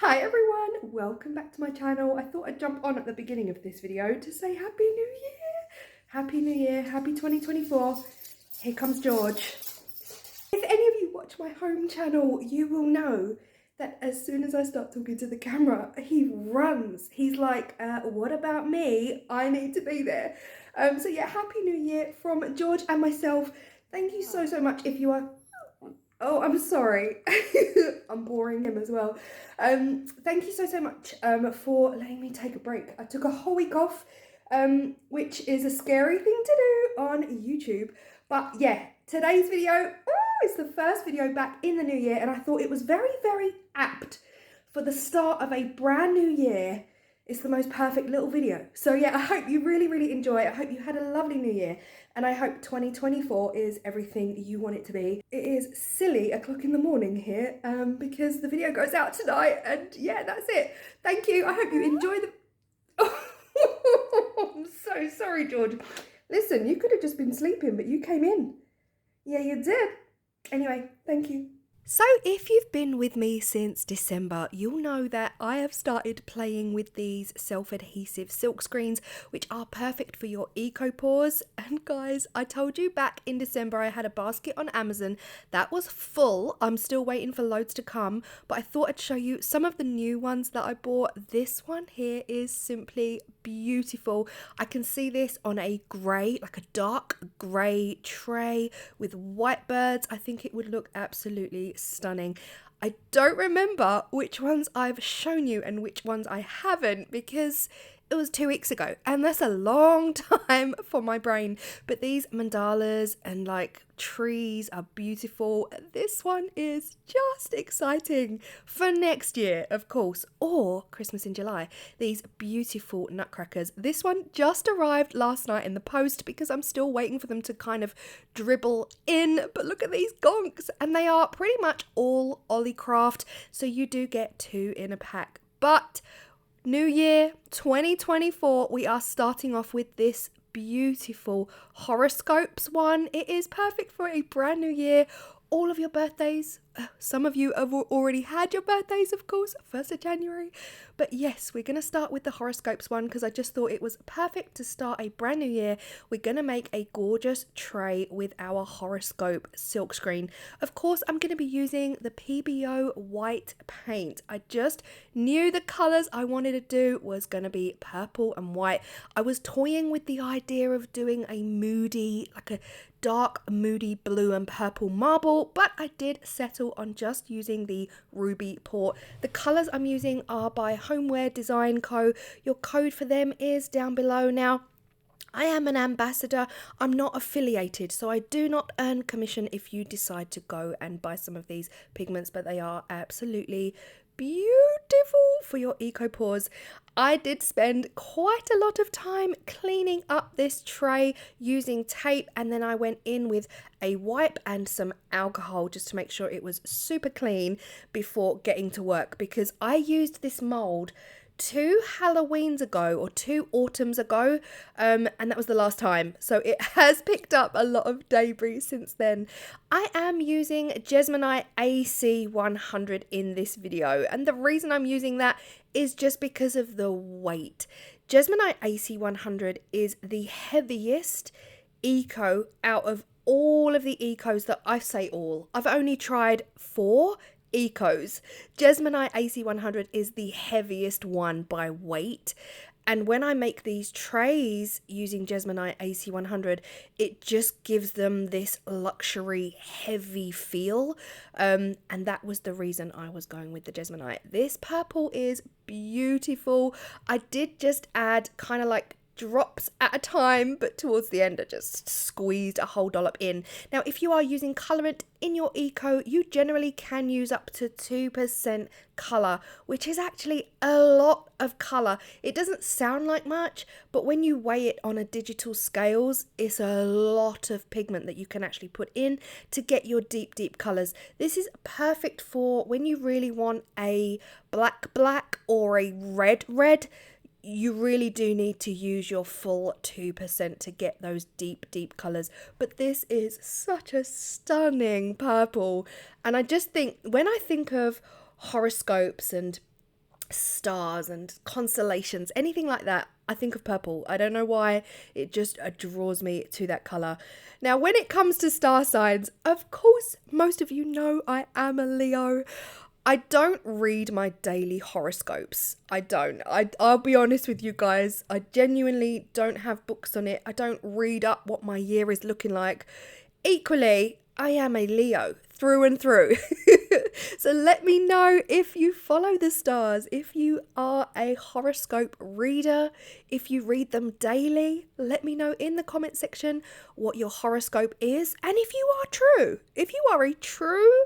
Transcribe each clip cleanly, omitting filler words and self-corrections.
Hi everyone, welcome back to my channel. I thought I'd jump on at the beginning of this video to say Happy New Year! Happy New Year, happy 2024. Here comes George. If any of you watch my home channel, you will know that as soon as I start talking to the camera, he runs. He's like, what about me? I need to be there. So yeah, Happy New Year from George and myself. Thank you so much if you are... Oh, I'm sorry. I'm boring him as well. Thank you so much for letting me take a break. I took a whole week off, which is a scary thing to do on YouTube. But yeah, today's video is the first video back in the new year, and I thought it was very apt for the start of a brand new year. It's the most perfect little video. So yeah, I hope you really enjoy it. I hope you had a lovely new year, and I hope 2024 is everything you want it to be. It is silly o'clock in the morning here because the video goes out tonight, and yeah, that's it. Thank you. I hope you enjoy the... Oh, I'm so sorry, George. Listen, you could have just been sleeping, but you came in. Yeah, you did. Anyway, thank you. So if you've been with me since December, you'll know that I have started playing with these self-adhesive silk screens, which are perfect for your eco pores. And guys, I told you back in December I had a basket on Amazon that was full. I'm still waiting for loads to come, but I thought I'd show you some of the new ones that I bought. This one here is simply beautiful. I can see this on a grey, like a dark grey tray with white birds. I think it would look absolutely stunning. I don't remember which ones I've shown you and which ones I haven't because it was 2 weeks ago, and that's a long time for my brain. But these mandalas and like trees are beautiful. This one is just exciting for next year, of course, or Christmas in July. These beautiful nutcrackers. This one just arrived last night in the post because I'm still waiting for them to kind of dribble in. But look at these gonks, and they are pretty much all Ollie Craft, so you do get 2 in a pack. But New Year 2024, we are starting off with this beautiful horoscopes one. It is perfect for a brand new year. All of your birthdays, some of you have already had your birthdays, of course, 1st of January. But yes, we're going to start with the horoscopes one because I just thought it was perfect to start a brand new year. We're going to make a gorgeous tray with our horoscope silkscreen. Of course, I'm going to be using the PBO white paint. I just knew the colours I wanted to do was going to be purple and white. I was toying with the idea of doing a moody, like a dark moody blue and purple marble, but I did settle on just using the ruby port. The colours I'm using are by Homeware Design Co. Your code for them is down below. Now, I am an ambassador. I'm not affiliated, so I do not earn commission if you decide to go and buy some of these pigments, but they are absolutely beautiful for your eco pores. I did spend quite a lot of time cleaning up this tray using tape, and then I went in with a wipe and some alcohol just to make sure it was super clean before getting to work, because I used this mould 2 Halloweens ago or 2 autumns ago, and that was the last time, so it has picked up a lot of debris since then. I am using Jesmonite AC100 in this video, and the reason I'm using that is just because of the weight. Jesmonite AC100 is the heaviest eco out of all of the ecos that I say all. I've only tried 4 ecos. Jesmonite AC100 is the heaviest one by weight, and when I make these trays using Jesmonite AC100, it just gives them this luxury heavy feel, and that was the reason I was going with the Jesmonite. This purple is beautiful. I did just add kind of like drops at a time, but towards the end I just squeezed a whole dollop in. Now, if you are using colorant in your eco, you generally can use up to 2% color, which is actually a lot of color. It doesn't sound like much, but when you weigh it on a digital scales, it's a lot of pigment that you can actually put in to get your deep colors. This is perfect for when you really want a black or a red. You really do need to use your full 2% to get those deep colours. But this is such a stunning purple. And I just think, when I think of horoscopes and stars and constellations, anything like that, I think of purple. I don't know why, it just draws me to that colour. Now, when it comes to star signs, of course, most of you know I am a Leo. I don't read my daily horoscopes. I don't. I'll be honest with you guys. I genuinely don't have books on it. I don't read up what my year is looking like. Equally, I am a Leo through and through. So let me know if you follow the stars, if you are a horoscope reader, if you read them daily. Let me know in the comment section what your horoscope is, and if you are true, if you are a true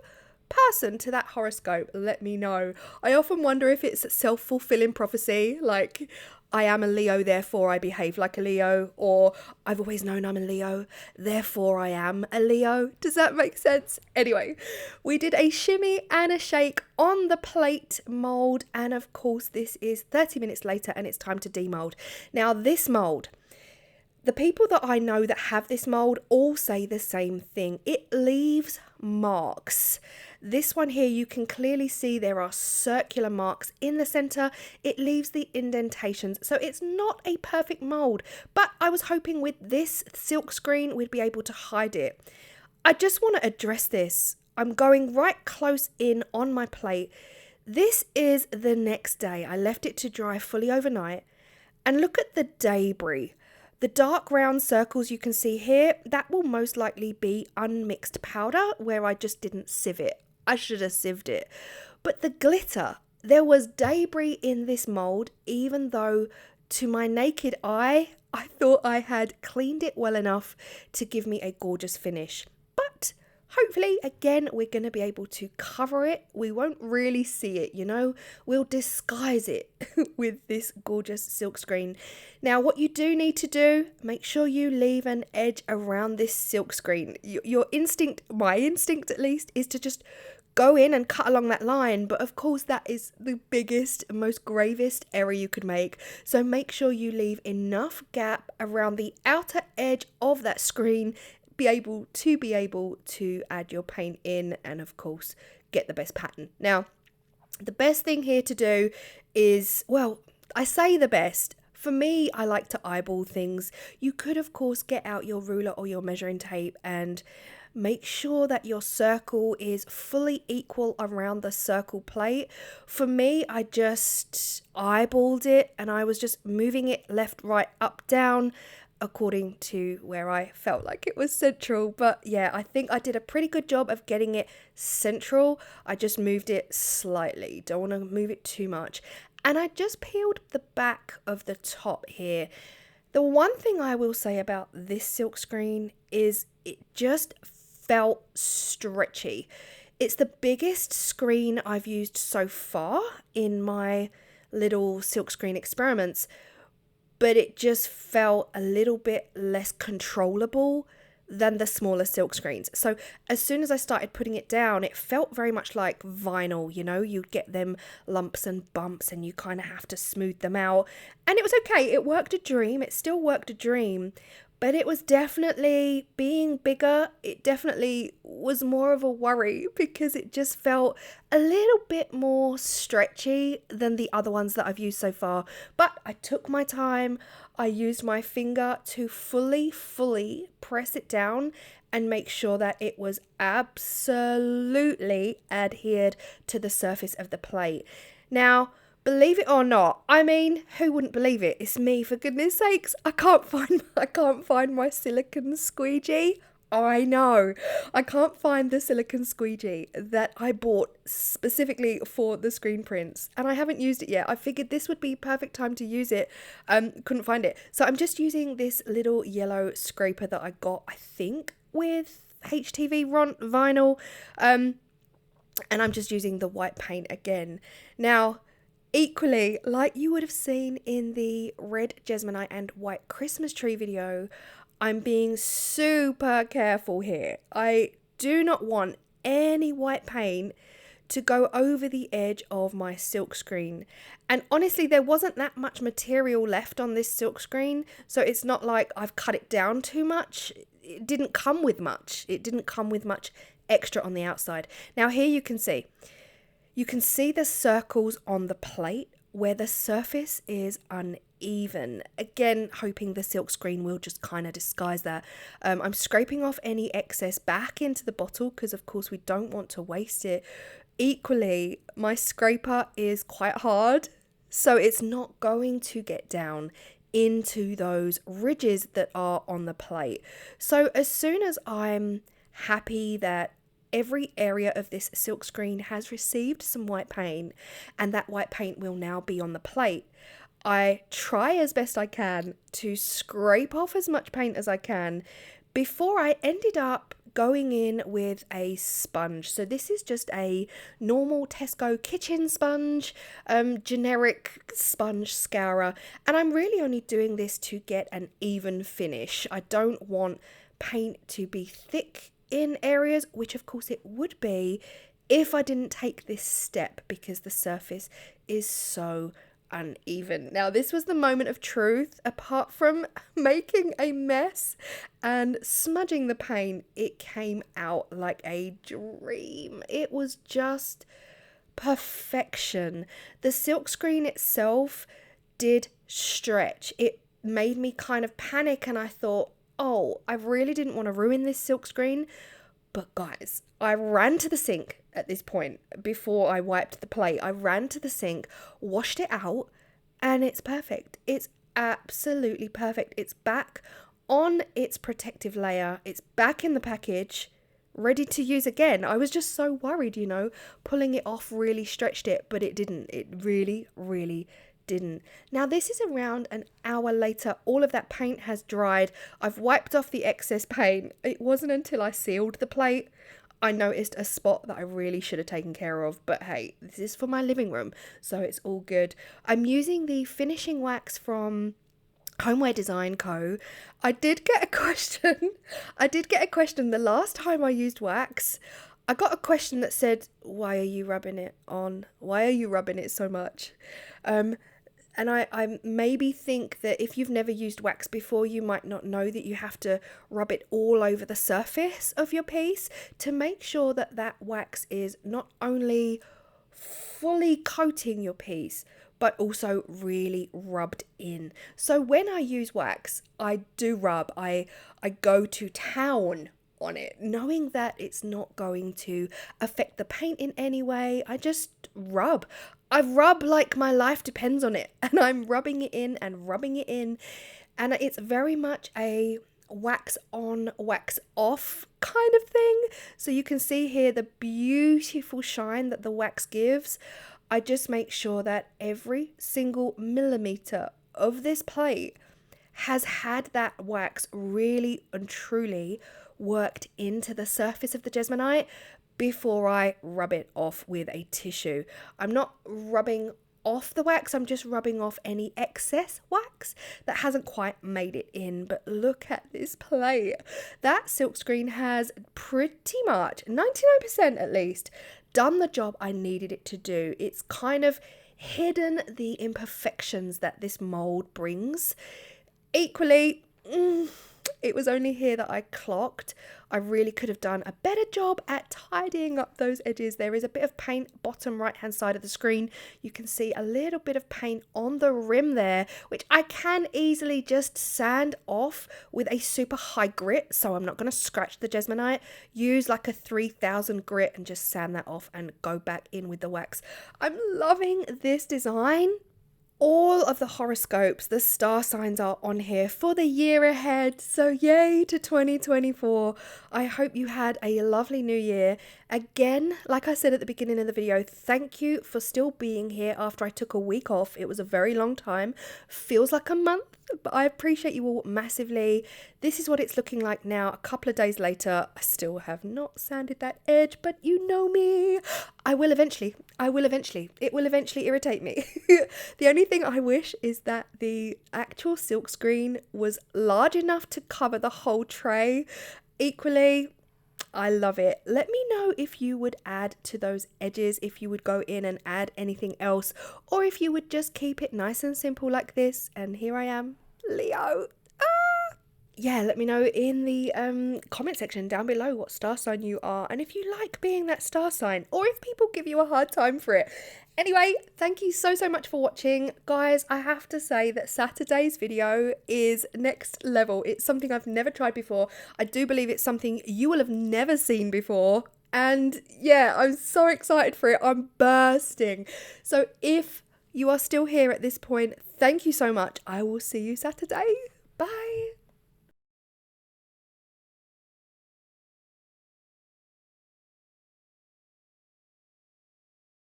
person to that horoscope, let me know. I often wonder if it's self-fulfilling prophecy, like I am a Leo, therefore I behave like a Leo, or I've always known I'm a Leo, therefore I am a Leo. Does that make sense? Anyway, we did a shimmy and a shake on the plate mould, and of course this is 30 minutes later and it's time to demold. Now this mould, the people that I know that have this mould all say the same thing. It leaves marks. This one here, you can clearly see there are circular marks in the center. It leaves the indentations. So it's not a perfect mold, but I was hoping with this silk screen, we'd be able to hide it. I just want to address this. I'm going right close in on my plate. This is the next day. I left it to dry fully overnight, and look at the debris. The dark round circles you can see here, that will most likely be unmixed powder where I just didn't sieve it. I should have sieved it. But the glitter, there was debris in this mould, even though to my naked eye, I thought I had cleaned it well enough to give me a gorgeous finish. But hopefully, again, we're going to be able to cover it. We won't really see it, you know. We'll disguise it with this gorgeous silk screen. Now, what you do need to do, make sure you leave an edge around this silk screen. Your instinct, my instinct at least, is to just go in and cut along that line. But of course, that is the biggest, most gravest error you could make. So make sure you leave enough gap around the outer edge of that screen be able to add your paint in and of course get the best pattern. Now, the best thing here to do is, well, I say the best. For me, I like to eyeball things. You could of course get out your ruler or your measuring tape and make sure that your circle is fully equal around the circle plate. For me, I just eyeballed it and I was just moving it left, right, up, down, according to where I felt like it was central. But yeah, I think I did a pretty good job of getting it central. I just moved it slightly, don't want to move it too much. And I just peeled the back of the top here. The one thing I will say about this silk screen is it just felt stretchy. It's the biggest screen I've used so far in my little silk screen experiments, but it just felt a little bit less controllable than the smaller silk screens. So as soon as I started putting it down, it felt very much like vinyl, you know, you'd get them lumps and bumps and you kind of have to smooth them out. And it was okay, it worked a dream, it still worked a dream, but it was definitely, being bigger, it definitely was more of a worry because it just felt a little bit more stretchy than the other ones that I've used so far. But I took my time, I used my finger to fully press it down and make sure that it was absolutely adhered to the surface of the plate. Now, believe it or not, I mean, who wouldn't believe it? It's me, for goodness sakes. I can't find my silicone squeegee. I know. I can't find the silicone squeegee that I bought specifically for the screen prints, and I haven't used it yet. I figured this would be perfect time to use it. Couldn't find it. So I'm just using this little yellow scraper that I got, I think, with HTV vinyl. And I'm just using the white paint again. Now, equally, like you would have seen in the red Jesmonite and white Christmas tree video, I'm being super careful here. I do not want any white paint to go over the edge of my silk screen. And honestly, there wasn't that much material left on this silk screen, so it's not like I've cut it down too much. It didn't come with much. It didn't come with much extra on the outside. Now here you can see You can see the circles on the plate where the surface is uneven. Again, hoping the silk screen will just kind of disguise that. I'm scraping off any excess back into the bottle because of course we don't want to waste it. Equally, my scraper is quite hard, so it's not going to get down into those ridges that are on the plate. So as soon as I'm happy that every area of this silk screen has received some white paint and that white paint will now be on the plate, I try as best I can to scrape off as much paint as I can before I ended up going in with a sponge. So this is just a normal Tesco kitchen sponge, generic sponge scourer, and I'm really only doing this to get an even finish. I don't want paint to be thick in areas, which of course it would be if I didn't take this step because the surface is so uneven. Now this was the moment of truth. Apart from making a mess and smudging the paint, it came out like a dream. It was just perfection. The silk screen itself did stretch. It made me kind of panic and I thought, oh, I really didn't want to ruin this silk screen. But guys, I ran to the sink at this point before I wiped the plate. I ran to the sink, washed it out, and it's perfect. It's absolutely perfect. It's back on its protective layer. It's back in the package, ready to use again. I was just so worried, you know, pulling it off really stretched it, but it didn't. It really, really didn't. Now this is around an hour later. All of that paint has dried. I've wiped off the excess paint. It wasn't until I sealed the plate I noticed a spot that I really should have taken care of, but hey, this is for my living room, so it's all good. I'm using the finishing wax from Homeware Design Co. I did get a question the last time I used wax. I got a question that said, why are you rubbing it on? Why are you rubbing it so much? And I maybe think that if you've never used wax before, you might not know that you have to rub it all over the surface of your piece to make sure that that wax is not only fully coating your piece, but also really rubbed in. So when I use wax, I do rub. I go to town on it, knowing that it's not going to affect the paint in any way. I just rub. I rub like my life depends on it, and I'm rubbing it in and rubbing it in, and it's very much a wax on, wax off kind of thing. So you can see here the beautiful shine that the wax gives. I just make sure that every single millimeter of this plate has had that wax really and truly worked into the surface of the Jesmonite before I rub it off with a tissue. I'm not rubbing off the wax, I'm just rubbing off any excess wax that hasn't quite made it in. But look at this plate. That silk screen has pretty much 99% at least done the job I needed it to do. It's kind of hidden the imperfections that this mold brings. Equally, it was only here that I clocked. I really could have done a better job at tidying up those edges. There is a bit of paint bottom right hand side of the screen. You can see a little bit of paint on the rim there, which I can easily just sand off with a super high grit. So I'm not going to scratch the Jesmonite. Use like a 3000 grit and just sand that off and go back in with the wax. I'm loving this design. All of the horoscopes, the star signs are on here for the year ahead. So yay to 2024. I hope you had a lovely new year. Again, like I said at the beginning of the video, thank you for still being here after I took a week off. It was a very long time. Feels like a month, but I appreciate you all massively. This is what it's looking like now. A couple of days later, I still have not sanded that edge, but you know me. I will eventually. It will eventually irritate me. The only thing I wish is that the actual silk screen was large enough to cover the whole tray. Equally, I love it. Let me know if you would add to those edges, if you would go in and add anything else, or if you would just keep it nice and simple like this. And here I am, Leo. yeah, let me know in the comment section down below what star sign you are and if you like being that star sign or if people give you a hard time for it. Anyway, thank you so much for watching. Guys, I have to say that Saturday's video is next level. It's something I've never tried before. I do believe it's something you will have never seen before. And yeah, I'm so excited for it. I'm bursting. So if you are still here at this point, thank you so much. I will see you Saturday. Bye.